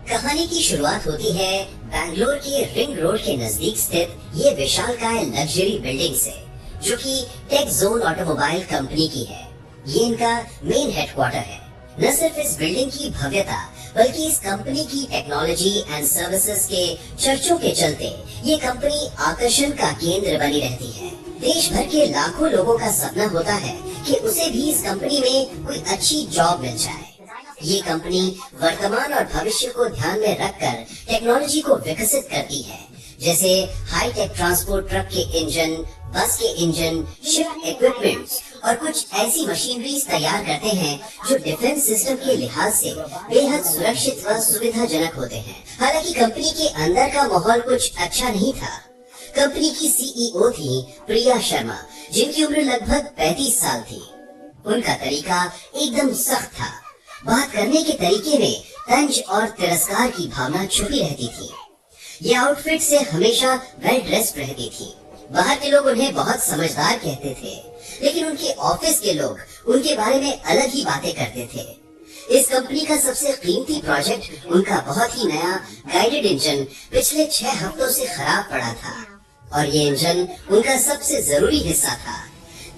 कहानी की शुरुआत होती है बैंगलोर के रिंग रोड के नजदीक स्थित ये विशालकाय लग्जरी बिल्डिंग से, जो कि टेक जोन ऑटोमोबाइल कंपनी की है। ये इनका मेन हेडक्वार्टर है। न सिर्फ इस बिल्डिंग की भव्यता बल्कि इस कंपनी की टेक्नोलॉजी एंड सर्विसेज के चर्चों के चलते ये कंपनी आकर्षण का केंद्र बनी रहती है। देश भर के लाखों लोगों का सपना होता है कि उसे भी इस कंपनी में कोई अच्छी जॉब मिल जाए। ये कंपनी वर्तमान और भविष्य को ध्यान में रखकर टेक्नोलॉजी को विकसित करती है, जैसे हाई टेक ट्रांसपोर्ट ट्रक के इंजन, बस के इंजन, शिप इक्विपमेंट्स और कुछ ऐसी मशीनरीज तैयार करते हैं जो डिफेंस सिस्टम के लिहाज से बेहद सुरक्षित व सुविधाजनक होते हैं। हालांकि कंपनी के अंदर का माहौल कुछ अच्छा नहीं था। कंपनी की सीईओ थी प्रिया शर्मा, जिनकी उम्र लगभग 35 साल थी। उनका तरीका एकदम सख्त था। बात करने के तरीके में तंज और तिरस्कार की भावना छुपी रहती थी। ये आउटफिट से हमेशा वेल ड्रेस्ड रहती थी। बाहर के लोग उन्हें बहुत समझदार कहते थे, लेकिन उनके ऑफिस के लोग उनके बारे में अलग ही बातें करते थे। इस कंपनी का सबसे कीमती प्रोजेक्ट उनका बहुत ही नया गाइडेड इंजन पिछले 6 हफ्तों से खराब पड़ा था, और ये इंजन उनका सबसे जरूरी हिस्सा था।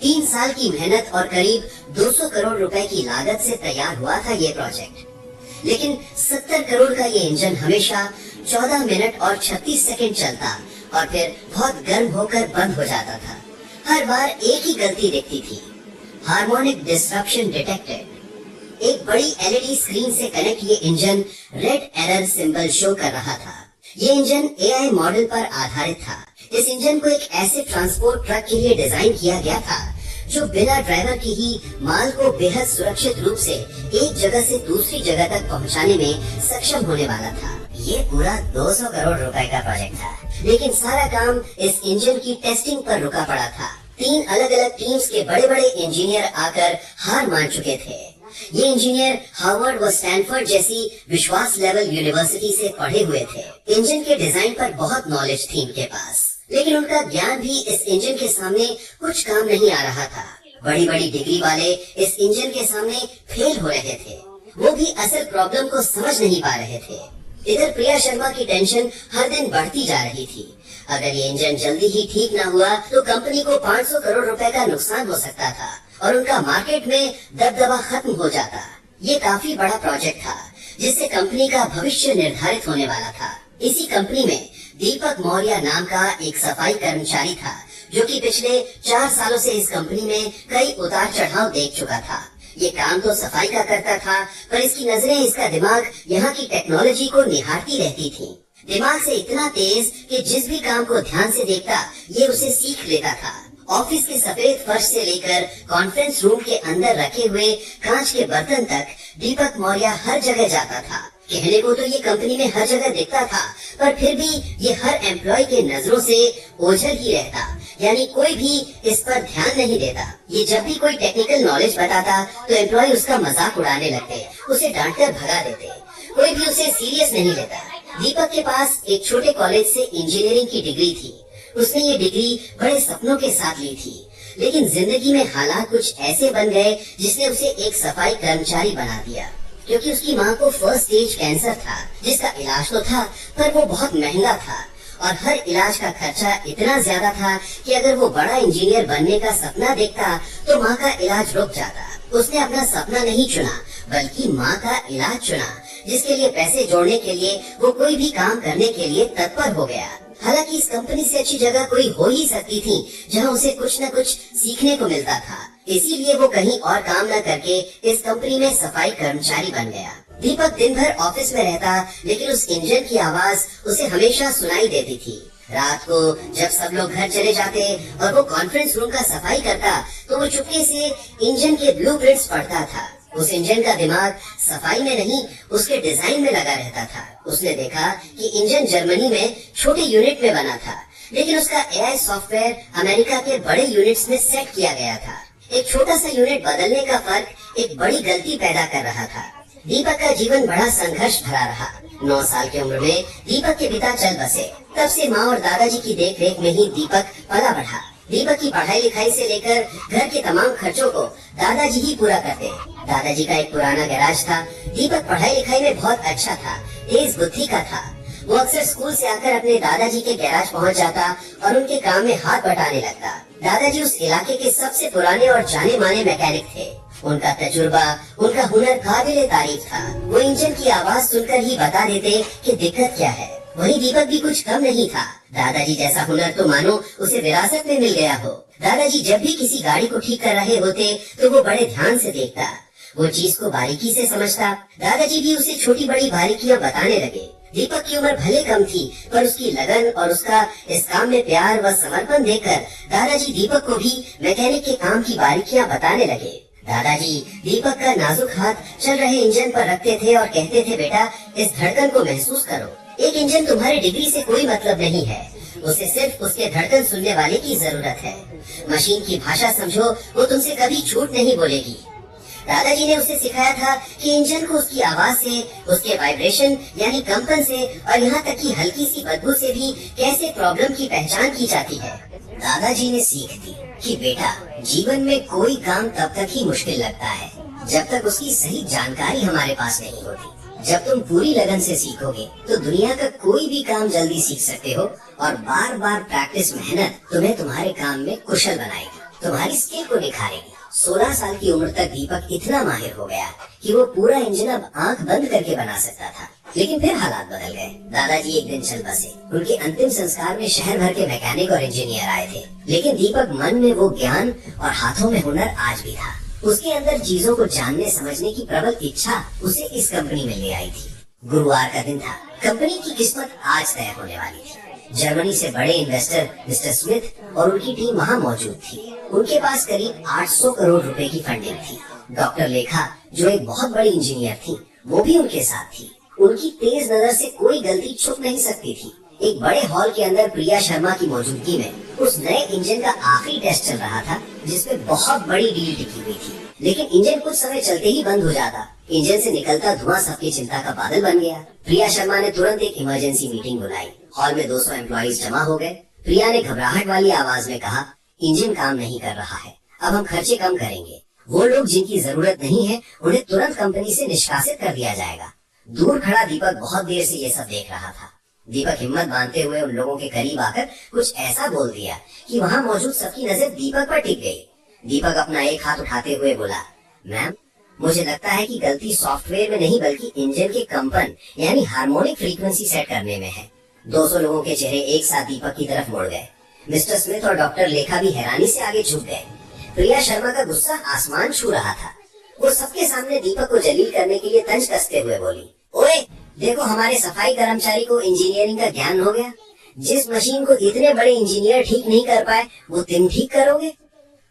3 साल की मेहनत और करीब 200 करोड़ रुपए की लागत से तैयार हुआ था ये प्रोजेक्ट, लेकिन 70 करोड़ का ये इंजन हमेशा 14 मिनट और 36 सेकंड चलता और फिर बहुत गर्म होकर बंद हो जाता था। हर बार एक ही गलती दिखती थी, हार्मोनिक डिस्ट्रप्शन डिटेक्टेड। एक बड़ी एलईडी स्क्रीन से कनेक्ट ये engine red error symbol show कर रहा था। ये इंजन एआई मॉडल पर आधारित था। इस इंजन को एक ऐसे ट्रांसपोर्ट ट्रक के लिए डिजाइन किया गया था जो बिना ड्राइवर के ही माल को बेहद सुरक्षित रूप से एक जगह से दूसरी जगह तक पहुंचाने में सक्षम होने वाला था। ये पूरा 200 करोड़ रुपए का प्रोजेक्ट था, लेकिन सारा काम इस इंजन की टेस्टिंग पर रुका पड़ा था। 3 अलग अलग टीम्स के बड़े बड़े इंजीनियर आकर हार मान चुके थे। ये इंजीनियर हार्वर्ड व स्टैनफोर्ड जैसी विश्वास लेवल यूनिवर्सिटी से पढ़े हुए थे। इंजन के डिजाइन पर बहुत नॉलेज थी इनके पास, लेकिन उनका ज्ञान भी इस इंजन के सामने कुछ काम नहीं आ रहा था। बड़ी बड़ी डिग्री वाले इस इंजन के सामने फेल हो रहे थे। वो भी असल प्रॉब्लम को समझ नहीं पा रहे थे। इधर प्रिया शर्मा की टेंशन हर दिन बढ़ती जा रही थी। अगर ये इंजन जल्दी ही ठीक न हुआ तो कंपनी को 500 करोड़ रुपए का नुकसान हो सकता था और उनका मार्केट में दबदबा खत्म हो जाता। ये काफी बड़ा प्रोजेक्ट था जिससे कंपनी का भविष्य निर्धारित होने वाला था। इसी कंपनी में दीपक मौर्य नाम का एक सफाई कर्मचारी था, जो कि पिछले 4 सालों से इस कंपनी में कई उतार चढ़ाव देख चुका था। ये काम तो सफाई का करता था, पर इसकी नजरें, इसका दिमाग यहाँ की टेक्नोलॉजी को निहारती रहती थी। दिमाग से इतना तेज कि जिस भी काम को ध्यान से देखता ये उसे सीख लेता था। ऑफिस के सफेद फर्श से लेकर कॉन्फ्रेंस रूम के अंदर रखे हुए कांच के बर्तन तक दीपक मौर्य हर जगह जाता था। कहने को तो ये कंपनी में हर जगह दिखता था, पर फिर भी ये हर एम्प्लॉय के नजरों से ओझल ही रहता, यानी कोई भी इस पर ध्यान नहीं देता। ये जब भी कोई टेक्निकल नॉलेज बताता तो एम्प्लॉय उसका मजाक उड़ाने लगते, उसे डांटकर भगा देते। कोई भी उसे सीरियस नहीं लेता। दीपक के पास एक छोटे कॉलेज से इंजीनियरिंग की डिग्री थी। उसने ये डिग्री बड़े सपनों के साथ ली थी, लेकिन जिंदगी में हालात कुछ ऐसे बन गए जिसने उसे एक सफाई कर्मचारी बना दिया। क्योंकि उसकी माँ को फर्स्ट स्टेज कैंसर था, जिसका इलाज तो था पर वो बहुत महंगा था, और हर इलाज का खर्चा इतना ज्यादा था कि अगर वो बड़ा इंजीनियर बनने का सपना देखता तो माँ का इलाज रुक जाता। उसने अपना सपना नहीं चुना बल्कि माँ का इलाज चुना, जिसके लिए पैसे जोड़ने के लिए वो कोई भी काम करने के लिए तत्पर हो गया। हालांकि इस कंपनी से अच्छी जगह कोई हो ही सकती थी जहां उसे कुछ न कुछ सीखने को मिलता था। इसीलिए वो कहीं और काम न करके इस कंपनी में सफाई कर्मचारी बन गया। दीपक दिन भर ऑफिस में रहता, लेकिन उस इंजन की आवाज उसे हमेशा सुनाई देती थी। रात को जब सब लोग घर चले जाते और वो कॉन्फ्रेंस रूम का सफाई करता तो वो चुपके से इंजन के ब्लूप्रिंट्स पढ़ता था। उस इंजन का दिमाग सफाई में नहीं, उसके डिजाइन में लगा रहता था। उसने देखा कि इंजन जर्मनी में छोटे यूनिट में बना था, लेकिन उसका एआई सॉफ्टवेयर अमेरिका के बड़े यूनिट्स में सेट किया गया था। एक छोटा सा यूनिट बदलने का फर्क एक बड़ी गलती पैदा कर रहा था। दीपक का जीवन बड़ा संघर्ष भरा रहा। 9 साल की उम्र में दीपक के पिता चल बसे। तब से माँ और दादाजी की देखरेख में ही दीपक पला बढ़ा। दीपक की पढ़ाई लिखाई से लेकर घर के तमाम खर्चों को दादाजी ही पूरा करते। दादाजी का एक पुराना गैराज था। दीपक पढ़ाई लिखाई में बहुत अच्छा था, तेज बुद्धि का था। वो अक्सर स्कूल से आकर अपने दादाजी के गैराज पहुंच जाता और उनके काम में हाथ बटाने लगता। दादाजी उस इलाके के सबसे पुराने और जाने माने मैकेनिक थे। उनका तजुर्बा, उनका हुनर काबिले तारीफ था। वो इंजन की आवाज सुनकर ही बता देते कि दिक्कत क्या है। वहीं दीपक भी कुछ कम नहीं था। दादाजी जैसा हुनर तो मानो उसे विरासत में मिल गया हो। दादाजी जब भी किसी गाड़ी को ठीक कर रहे होते तो वो बड़े ध्यान से देखता, वो चीज को बारीकी से समझता। दादाजी भी उसे छोटी बड़ी बारीकियां बताने लगे। दीपक की उम्र भले कम थी, पर उसकी लगन और उसका इस काम में प्यार व समर्पण देखकर दादाजी दीपक को भी मैकेनिक के काम की बारीकियां बताने लगे। दादाजी दीपक का नाजुक हाथ चल रहे इंजन पर रखते थे और कहते थे, बेटा इस धड़कन को महसूस करो। एक इंजन तुम्हारे डिग्री से कोई मतलब नहीं है, उसे सिर्फ उसके धड़कन सुनने वाले की जरूरत है। मशीन की भाषा समझो, वो तुमसे कभी झूठ नहीं बोलेगी। दादाजी ने उसे सिखाया था कि इंजन को उसकी आवाज से, उसके वाइब्रेशन यानी कंपन से और यहाँ तक कि हल्की सी बदबू से भी कैसे प्रॉब्लम की पहचान की जाती है। दादाजी ने सीख दी कि बेटा जीवन में कोई काम तब तक ही मुश्किल लगता है जब तक उसकी सही जानकारी हमारे पास नहीं होती। जब तुम पूरी लगन से सीखोगे तो दुनिया का कोई भी काम जल्दी सीख सकते हो और बार बार प्रैक्टिस मेहनत तुम्हें तुम्हारे काम में कुशल बनाएगी, तुम्हारी स्किल को निखारेगी। 16 साल की उम्र तक दीपक इतना माहिर हो गया कि वो पूरा इंजन अब आंख बंद करके बना सकता था। लेकिन फिर हालात बदल गए। दादाजी एक दिन चल बसे। उनके अंतिम संस्कार में शहर भर के मैकेनिक और इंजीनियर आए थे, लेकिन दीपक मन में वो ज्ञान और हाथों में हुनर आज भी था। उसके अंदर चीजों को जानने समझने की प्रबल इच्छा उसे इस कंपनी में ले आई थी। गुरुवार का दिन था। कंपनी की किस्मत आज तय होने वाली थी। जर्मनी से बड़े इन्वेस्टर मिस्टर स्मिथ और उनकी टीम वहाँ मौजूद थी। उनके पास करीब 800 करोड़ रुपए की फंडिंग थी। डॉक्टर लेखा जो एक बहुत बड़ी इंजीनियर थी, वो भी उनके साथ थी। उनकी तेज नजर से कोई गलती छुप नहीं सकती थी। एक बड़े हॉल के अंदर प्रिया शर्मा की मौजूदगी में उस नए इंजन का आखिरी टेस्ट चल रहा था, जिसमें बहुत बड़ी डील टिकी हुई थी। लेकिन इंजन कुछ समय चलते ही बंद हो जाता। इंजन से निकलता धुआं सबकी चिंता का बादल बन गया। प्रिया शर्मा ने तुरंत एक इमरजेंसी मीटिंग बुलाई। हॉल में 200 एम्प्लॉइज जमा हो गए। प्रिया ने घबराहट वाली आवाज में कहा, इंजन काम नहीं कर रहा है, अब हम खर्चे कम करेंगे। वो लोग जिनकी जरूरत नहीं है उन्हें तुरंत कंपनी से निष्कासित कर दिया जाएगा। दूर खड़ा दीपक बहुत देर से ये सब देख रहा था। दीपक हिम्मत बांधते हुए उन लोगों के करीब आकर कुछ ऐसा बोल दिया कि वहाँ मौजूद सबकी नजर दीपक पर टिक गई। दीपक अपना एक हाथ उठाते हुए बोला, मैम मुझे लगता है कि गलती सॉफ्टवेयर में नहीं बल्कि इंजन के कंपन यानी हार्मोनिक फ्रीक्वेंसी सेट करने में है। 200 लोगों के चेहरे एक साथ दीपक की तरफ मुड़ गए। मिस्टर स्मिथ और डॉक्टर लेखा भी हैरानी से आगे झुक गए। प्रिया शर्मा का गुस्सा आसमान छू रहा था। वो सबके सामने दीपक को जलील करने के लिए तंज कसते हुए बोली, ओए देखो हमारे सफाई कर्मचारी को इंजीनियरिंग का ज्ञान हो गया। जिस मशीन को इतने बड़े इंजीनियर ठीक नहीं कर पाए वो तुम ठीक करोगे।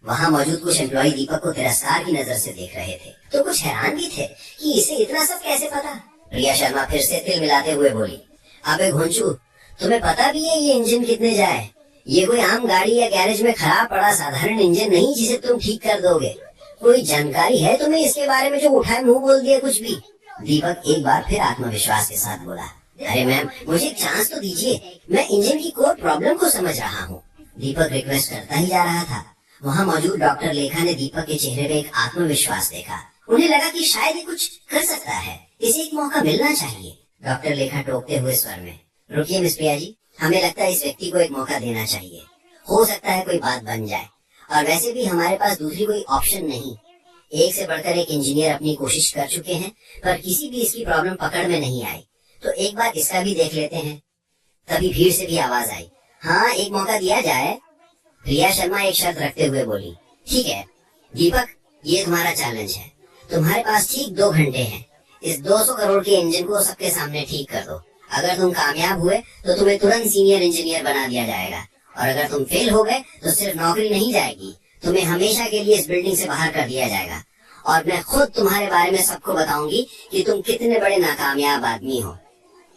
वहाँ मौजूद कुछ एम्प्लॉय दीपक को तिरस्कार की नजर से देख रहे थे, तो कुछ हैरान भी थे कि इसे इतना सब कैसे पता। प्रिया शर्मा फिर से तिल मिलाते हुए बोली, अबे घोंचू तुम्हें पता भी है ये इंजन कितने जाए? ये कोई आम गाड़ी या गैरेज में खराब पड़ा साधारण इंजन नहीं जिसे तुम ठीक कर दोगे। कोई जानकारी है तुम्हें इसके बारे में जो उठाए मुंह बोल दिया कुछ भी? दीपक एक बार फिर आत्मविश्वास के साथ बोला, अरे मैम मुझे एक चांस तो दीजिए, मैं इंजन की कोर प्रॉब्लम को समझ रहा हूँ। दीपक रिक्वेस्ट करता ही जा रहा था। वहाँ मौजूद डॉक्टर लेखा ने दीपक के चेहरे पे एक आत्मविश्वास देखा। उन्हें लगा कि शायद ये कुछ कर सकता है, इसे एक मौका मिलना चाहिए। डॉक्टर लेखा टोकते हुए स्वर में, रुकिए मिस प्रिया जी, हमें लगता है इस व्यक्ति को एक मौका देना चाहिए। हो सकता है कोई बात बन जाए, और वैसे भी हमारे पास दूसरी कोई ऑप्शन नहीं। एक से बढ़कर एक इंजीनियर अपनी कोशिश कर चुके हैं, पर किसी भी इसकी प्रॉब्लम पकड़ में नहीं आई, तो एक बार इसका भी देख लेते हैं। तभी भीड़ से भी आवाज आई, हाँ एक मौका दिया जाए। प्रिया शर्मा एक शर्त रखते हुए बोली, ठीक है दीपक, ये तुम्हारा चैलेंज है। तुम्हारे पास ठीक 2 घंटे हैं। इस 200 करोड़ के इंजन को सबके सामने ठीक कर दो। अगर तुम कामयाब हुए तो तुम्हें तुरंत सीनियर इंजीनियर बना दिया जाएगा, और अगर तुम फेल हो गए तो सिर्फ नौकरी नहीं जाएगी, तुम्हें हमेशा के लिए इस बिल्डिंग से बाहर कर दिया जाएगा। और मैं खुद तुम्हारे बारे में सबको बताऊंगी कि तुम कितने बड़े नाकामयाब आदमी हो।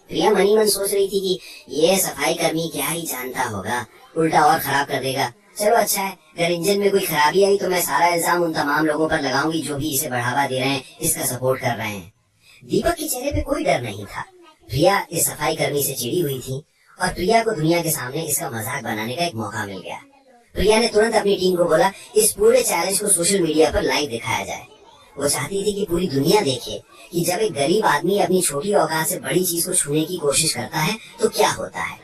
प्रिया मनी मन सोच रही थी कि ये सफाई कर्मी क्या ही जानता होगा, उल्टा और खराब कर देगा। चलो अच्छा है, अगर इंजन में कोई खराबी आई तो मैं सारा इल्जाम उन तमाम लोगों पर लगाऊंगी जो भी इसे बढ़ावा दे रहे हैं, इसका सपोर्ट कर रहे हैं। दीपक के चेहरे पे कोई डर नहीं था। प्रिया इस सफाई कर्मी से चिड़ी हुई थी और प्रिया को दुनिया के सामने इसका मजाक बनाने का एक मौका मिल गया। प्रिया ने तुरंत अपनी टीम को बोला, इस पूरे चैलेंज को सोशल मीडिया पर लाइव दिखाया जाए। वो चाहती थी कि पूरी दुनिया देखे कि जब एक गरीब आदमी अपनी छोटी औकात से बड़ी चीज को छूने की कोशिश करता है तो क्या होता है।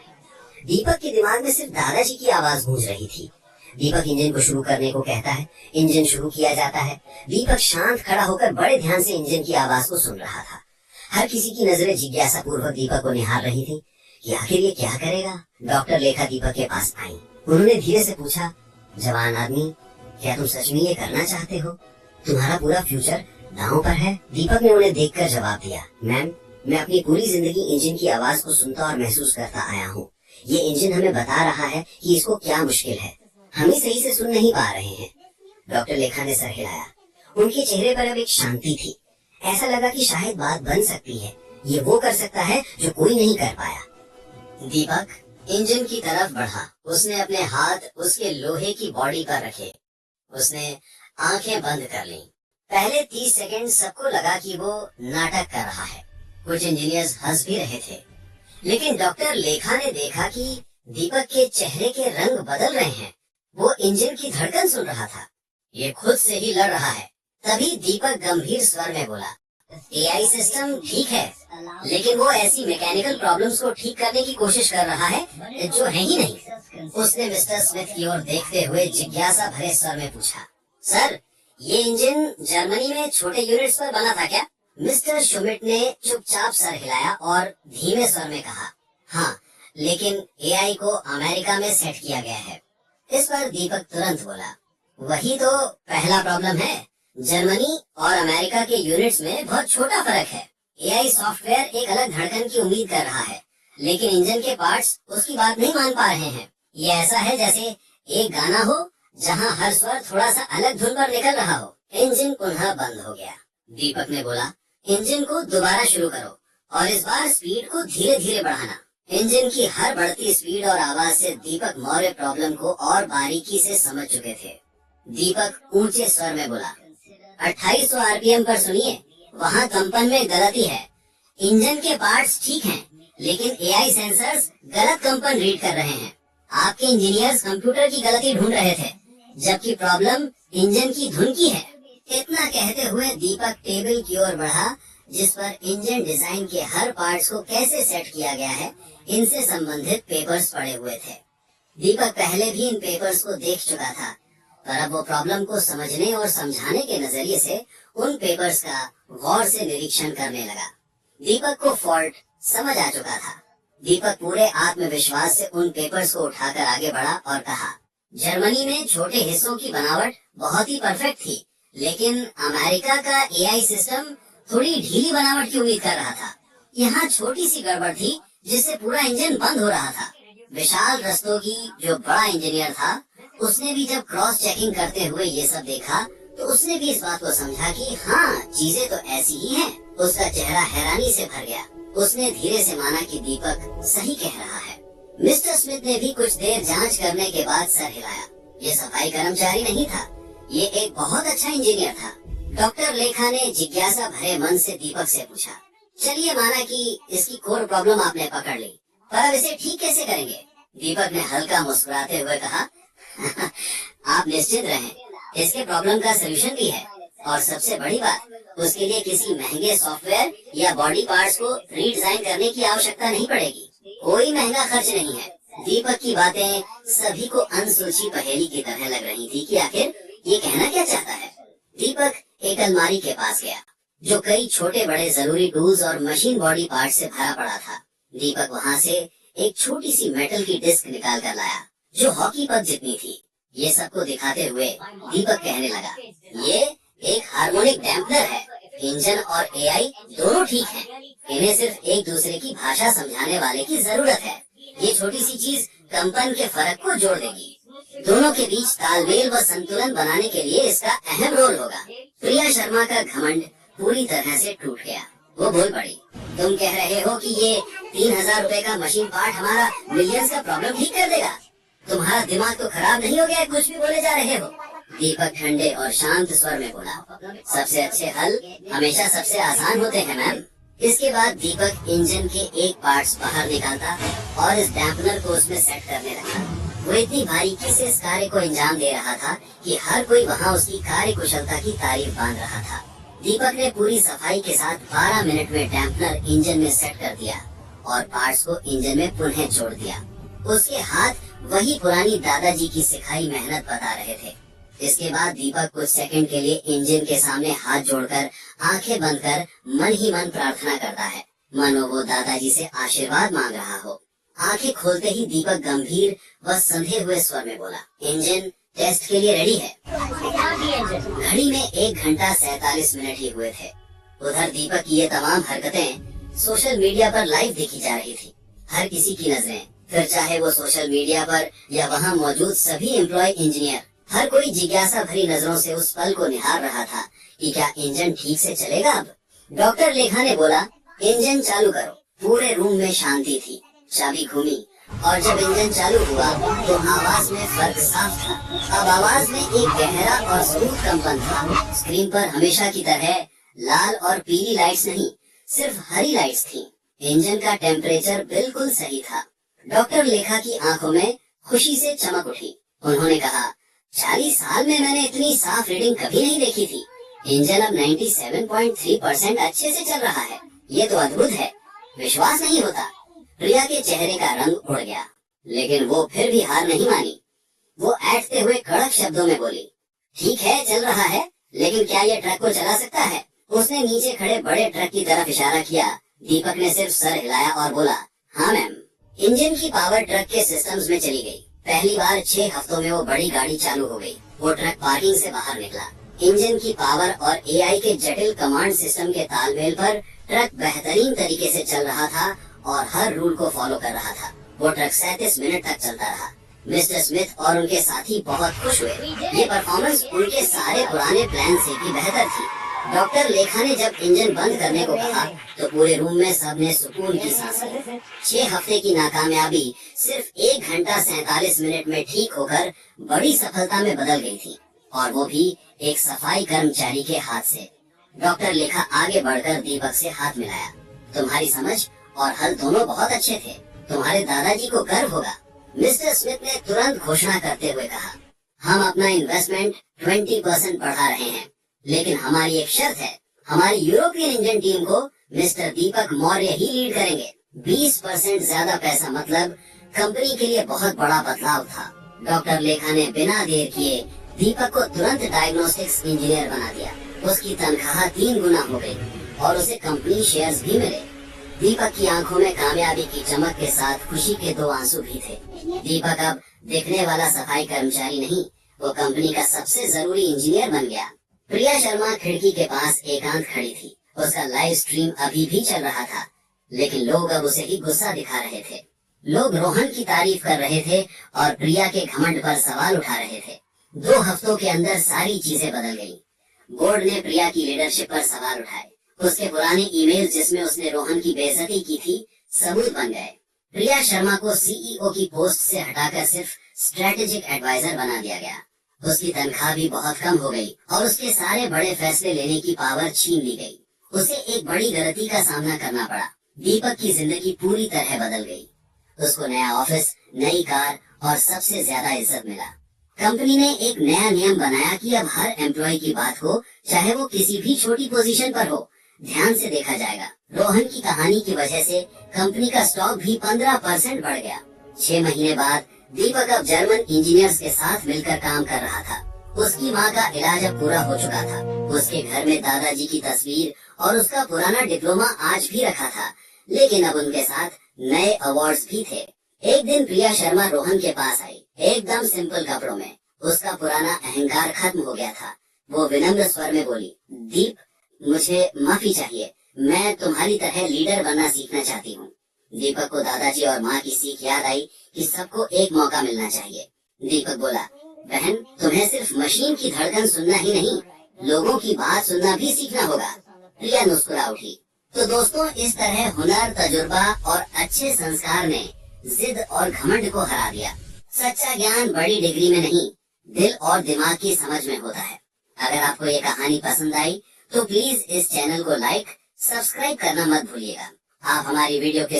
दीपक के दिमाग में सिर्फ दादाजी की आवाज गूंज रही थी। दीपक इंजन को शुरू करने को कहता है, इंजन शुरू किया जाता है। दीपक शांत खड़ा होकर बड़े ध्यान से इंजन की आवाज को सुन रहा था। हर किसी की नजरें जिज्ञासा पूर्वक दीपक को निहार रही थी कि आखिर ये क्या करेगा। डॉक्टर लेखा दीपक के पास आई। उन्होंने धीरे से पूछा, जवान आदमी, क्या तुम सच में ये करना चाहते हो? तुम्हारा पूरा फ्यूचर दांव पर है। दीपक ने उन्हें देखकर जवाब दिया, मैम, मैं अपनी पूरी जिंदगी इंजन की आवाज को सुनता और महसूस करता आया हूँ। ये इंजन हमें बता रहा है कि इसको क्या मुश्किल है। हम ही सही से सुन नहीं पा रहे हैं। डॉक्टर लेखा ने सर हिलाया। उनके चेहरे पर अब एक शांति थी। ऐसा लगा कि शायद बात बन सकती है। ये वो कर सकता है जो कोई नहीं कर पाया। दीपक इंजन की तरफ बढ़ा। उसने अपने हाथ उसके लोहे की बॉडी पर रखे। उसने आंखें बंद कर लीं। पहले 30 सेकंड सबको लगा कि वो नाटक कर रहा है। कुछ इंजीनियर्स हंस भी रहे थे, लेकिन डॉक्टर लेखा ने देखा कि दीपक के चेहरे के रंग बदल रहे हैं। वो इंजन की धड़कन सुन रहा था। ये खुद से ही लड़ रहा है। तभी दीपक गंभीर स्वर में बोला, एआई सिस्टम ठीक है, लेकिन वो ऐसी मैकेनिकल प्रॉब्लम्स को ठीक करने की कोशिश कर रहा है जो है ही नहीं। उसने मिस्टर स्मिथ की ओर देखते हुए जिज्ञासा भरे स्वर में पूछा, सर, ये इंजन जर्मनी में छोटे यूनिट्स पर बना था क्या? मिस्टर शुमिट ने चुपचाप सर हिलाया और धीमे स्वर में कहा, हाँ, लेकिन एआई को अमेरिका में सेट किया गया है। इस पर दीपक तुरंत बोला, वही तो पहला प्रॉब्लम है। जर्मनी और अमेरिका के यूनिट्स में बहुत छोटा फर्क है। एआई सॉफ्टवेयर एक अलग धड़कन की उम्मीद कर रहा है, लेकिन इंजन के पार्ट्स उसकी बात नहीं मान पा रहे हैं। ये ऐसा है जैसे एक गाना हो जहां हर स्वर थोड़ा सा अलग धुन पर निकल रहा हो। इंजन पुनः बंद हो गया। दीपक ने बोला, इंजन को दोबारा शुरू करो और इस बार स्पीड को धीरे धीरे बढ़ाना। इंजन की हर बढ़ती स्पीड और आवाज से दीपक मौर्य प्रॉब्लम को और बारीकी से समझ चुके थे। दीपक ऊंचे स्वर में बोला, 2800 आरपीएम पर सुनिए, वहाँ कंपन में गलती है। इंजन के पार्ट्स ठीक हैं, लेकिन एआई सेंसर्स गलत कंपन रीड कर रहे हैं। आपके इंजीनियर्स कंप्यूटर की गलती ढूंढ रहे थे, जबकि प्रॉब्लम इंजन की धुन की है। इतना कहते हुए दीपक टेबल की ओर बढ़ा जिस पर इंजन डिजाइन के हर पार्ट्स को कैसे सेट किया गया है, इनसे संबंधित पेपर्स पड़े हुए थे। दीपक पहले भी इन पेपर्स को देख चुका था, पर अब वो प्रॉब्लम को समझने और समझाने के नजरिए से उन पेपर्स का गौर से निरीक्षण करने लगा। दीपक को फॉल्ट समझ आ चुका था। दीपक पूरे आत्मविश्वास से उन पेपर्स को उठाकर आगे बढ़ा और कहा, जर्मनी में छोटे हिस्सों की बनावट बहुत ही परफेक्ट थी, लेकिन अमेरिका का एआई सिस्टम थोड़ी ढीली बनावट की उम्मीद कर रहा था। यहाँ छोटी सी गड़बड़ थी जिससे पूरा इंजन बंद हो रहा था। विशाल रस्तोगी, जो बड़ा इंजीनियर था, उसने भी जब क्रॉस चेकिंग करते हुए ये सब देखा तो उसने भी इस बात को समझा कि हाँ, चीजें तो ऐसी ही हैं। उसका चेहरा हैरानी से भर गया। उसने धीरे से माना कि दीपक सही कह रहा है। मिस्टर स्मिथ ने भी कुछ देर जांच करने के बाद सर हिलाया। ये सफाई कर्मचारी नहीं था, ये एक बहुत अच्छा इंजीनियर था। डॉक्टर लेखा ने जिज्ञासा भरे मन से दीपक से पूछा, चलिए माना कि इसकी कोर प्रॉब्लम आपने पकड़ ली, पर अब इसे ठीक कैसे करेंगे? दीपक ने हल्का मुस्कुराते हुए कहा, आप निश्चित रहें, इसके प्रॉब्लम का सलूशन भी है, और सबसे बड़ी बात, उसके लिए किसी महंगे सॉफ्टवेयर या बॉडी पार्ट्स को रीडिजाइन करने की आवश्यकता नहीं पड़ेगी। कोई महंगा खर्च नहीं है। दीपक की बातें सभी को अनसुलझी पहेली की तरह लग रही थी कि आखिर ये कहना क्या चाहता है। दीपक एक अलमारी के पास गया जो कई छोटे बड़े जरूरी टूल्स और मशीन बॉडी पार्ट से भरा पड़ा था। दीपक वहाँ से एक छोटी सी मेटल की डिस्क निकाल कर लाया जो हॉकी पक जितनी थी। ये सबको दिखाते हुए दीपक कहने लगा, ये एक हार्मोनिक डैम्पनर है। इंजन और एआई दोनों ठीक हैं। इन्हें सिर्फ एक दूसरे की भाषा समझाने वाले की जरूरत है। ये छोटी सी चीज कंपन के फर्क को जोड़ देगी। दोनों के बीच तालमेल व संतुलन बनाने के लिए इसका अहम रोल होगा। प्रिया शर्मा का घमंड पूरी तरह से टूट गया। वो बोल पड़ी, तुम कह रहे हो कि ये 3000 रुपए का मशीन पार्ट हमारा मिलियंस का प्रॉब्लम ठीक कर देगा? तुम्हारा दिमाग तो खराब नहीं हो गया? कुछ भी बोले जा रहे हो। दीपक ठंडे और शांत स्वर में बोला, सबसे अच्छे हल हमेशा सबसे आसान होते हैं मैम। इसके बाद दीपक इंजन के एक पार्ट्स बाहर निकालता और इस डैम्पनर को उसमें सेट करने लगा। वो इतनी बारीकी से इस कार्य को अंजाम दे रहा था कि हर कोई वहाँ उसकी कार्य कुशलता की तारीफ बांध रहा था। दीपक ने पूरी सफाई के साथ 12 मिनट में डैम्पनर इंजन में सेट कर दिया और पार्ट्स को इंजन में पुनः जोड़ दिया। उसके हाथ वही पुरानी दादाजी की सिखाई मेहनत बता रहे थे। इसके बाद दीपक कुछ सेकंड के लिए इंजन के सामने हाथ जोड़कर आंखें बंद कर मन ही मन प्रार्थना करता है, मानो वो दादाजी से आशीर्वाद मांग रहा हो। आंखें खोलते ही दीपक गंभीर व संधे हुए स्वर में बोला, इंजन टेस्ट के लिए रेडी है। घड़ी में 1 घंटा 47 मिनट ही हुए थे। उधर दीपक की ये तमाम हरकतें सोशल मीडिया पर लाइव देखी जा रही थी। हर किसी की नजरें, फिर चाहे वो सोशल मीडिया पर या वहाँ मौजूद सभी एम्प्लॉय इंजीनियर, हर कोई जिज्ञासा भरी नजरों से उस पल को निहार रहा था कि क्या इंजन ठीक से चलेगा अब। डॉक्टर लेखा ने बोला, इंजन चालू करो। पूरे रूम में शांति थी। चाबी घूमी और जब इंजन चालू हुआ तो आवाज में फर्क साफ था। अब आवाज में एक गहरा और स्मूथ कंपन था। स्क्रीन पर हमेशा की तरह लाल और पीली लाइट्स नहीं, सिर्फ हरी लाइट्स थी। इंजन का टेम्परेचर बिल्कुल सही था। डॉक्टर लेखा की आंखों में खुशी से चमक उठी। उन्होंने कहा, 40 साल में मैंने इतनी साफ रीडिंग कभी नहीं देखी थी। इंजन अब 97.3% अच्छे से चल रहा है। ये तो अद्भुत है, विश्वास नहीं होता। प्रिया के चेहरे का रंग उड़ गया, लेकिन वो फिर भी हार नहीं मानी। वो ऐंठते हुए कड़क शब्दों में बोली, ठीक है चल रहा है, लेकिन क्या ये ट्रक को चला सकता है? उसने नीचे खड़े बड़े ट्रक की तरफ इशारा किया। दीपक ने सिर्फ सर हिलाया और बोला, हाँ मैम। इंजन की पावर ट्रक के सिस्टम्स में चली गई। पहली बार 6 हफ्तों में वो बड़ी गाड़ी चालू हो गई। वो ट्रक पार्किंग से बाहर निकला। इंजन की पावर और एआई के जटिल कमांड सिस्टम के तालमेल पर ट्रक बेहतरीन तरीके से चल रहा था और हर रूल को फॉलो कर रहा था। वो ट्रक 37 मिनट तक चलता रहा। मिस्टर स्मिथ और उनके साथी बहुत खुश हुए। ये परफॉर्मेंस उनके सारे पुराने प्लान से भी बेहतर थी। डॉक्टर लेखा ने जब इंजन बंद करने को कहा तो पूरे रूम में सबने सुकून की सांस ली। 6 हफ्ते की नाकामयाबी सिर्फ 1 घंटा 47 मिनट में ठीक होकर बड़ी सफलता में बदल गई थी, और वो भी एक सफाई कर्मचारी के हाथ से। डॉक्टर लेखा आगे बढ़कर दीपक से हाथ मिलाया। तुम्हारी समझ और हल दोनों बहुत अच्छे थे। तुम्हारे दादाजी को गर्व होगा। मिस्टर स्मिथ ने तुरंत घोषणा करते हुए कहा, हम अपना इन्वेस्टमेंट 20% बढ़ा रहे हैं, लेकिन हमारी एक शर्त है। हमारी यूरोपियन इंजन टीम को मिस्टर दीपक मौर्य ही लीड करेंगे। 20% ज्यादा पैसा मतलब कंपनी के लिए बहुत बड़ा बदलाव था। डॉक्टर लेखा ने बिना देर किए दीपक को तुरंत डायग्नोस्टिक्स इंजीनियर बना दिया। उसकी तनख्वाह 3 गुना हो गई और उसे कंपनी शेयर्स भी मिले। दीपक की आंखों में कामयाबी की चमक के साथ खुशी के 2 आंसू भी थे। दीपक अब दिखने वाला सफाई कर्मचारी नहीं, वो कंपनी का सबसे जरूरी इंजीनियर बन गया। प्रिया शर्मा खिड़की के पास एकांत खड़ी थी। उसका लाइव स्ट्रीम अभी भी चल रहा था, लेकिन लोग अब उसे ही गुस्सा दिखा रहे थे। लोग रोहन की तारीफ कर रहे थे और प्रिया के घमंड पर सवाल उठा रहे थे। 2 हफ्तों के अंदर सारी चीजें बदल गईं। बोर्ड ने प्रिया की लीडरशिप पर सवाल उठाए। उसके पुराने ईमेल जिसमें उसने रोहन की बेइज्जती की थी, सबूत बन गए। प्रिया शर्मा को सीईओ की पोस्ट से हटाकर सिर्फ स्ट्रेटेजिक एडवाइजर बना दिया गया। उसकी तनख्वाह भी बहुत कम हो गई और उसके सारे बड़े फैसले लेने की पावर छीन ली गई। उसे एक बड़ी गलती का सामना करना पड़ा। दीपक की जिंदगी पूरी तरह बदल गई। उसको नया ऑफिस, नई कार और सबसे ज्यादा इज्जत मिला। कंपनी ने एक नया नियम बनाया कि अब हर एम्प्लॉय की बात को, चाहे वो किसी भी छोटी पोजीशन पर हो, ध्यान से देखा जाएगा। रोहन की कहानी की वजह से कंपनी का स्टॉक भी 15% बढ़ गया। 6 महीने बाद दीपक अब जर्मन इंजीनियर्स के साथ मिलकर काम कर रहा था। उसकी माँ का इलाज अब पूरा हो चुका था। उसके घर में दादाजी की तस्वीर और उसका पुराना डिप्लोमा आज भी रखा था, लेकिन अब उनके साथ नए अवार्ड्स भी थे। एक दिन प्रिया शर्मा रोहन के पास आई, एकदम सिंपल कपड़ों में। उसका पुराना अहंकार खत्म हो गया था। वो विनम्र स्वर में बोली, दीप, मुझे माफी चाहिए। मैं तुम्हारी तरह लीडर बनना सीखना चाहती हूँ। दीपक को दादाजी और माँ की सीख याद आई कि सबको एक मौका मिलना चाहिए। दीपक बोला, बहन, तुम्हें सिर्फ मशीन की धड़कन सुनना ही नहीं, लोगों की बात सुनना भी सीखना होगा। प्रिया मुस्कुरा उठी। तो दोस्तों, इस तरह हुनर, तजुर्बा और अच्छे संस्कार ने जिद और घमंड को हरा दिया। सच्चा ज्ञान बड़ी डिग्री में नहीं, दिल और दिमाग की समझ में होता है। अगर आपको ये कहानी पसंद आई तो प्लीज इस चैनल को लाइक, सब्सक्राइब करना मत भूलिएगा। आप हमारी वीडियो के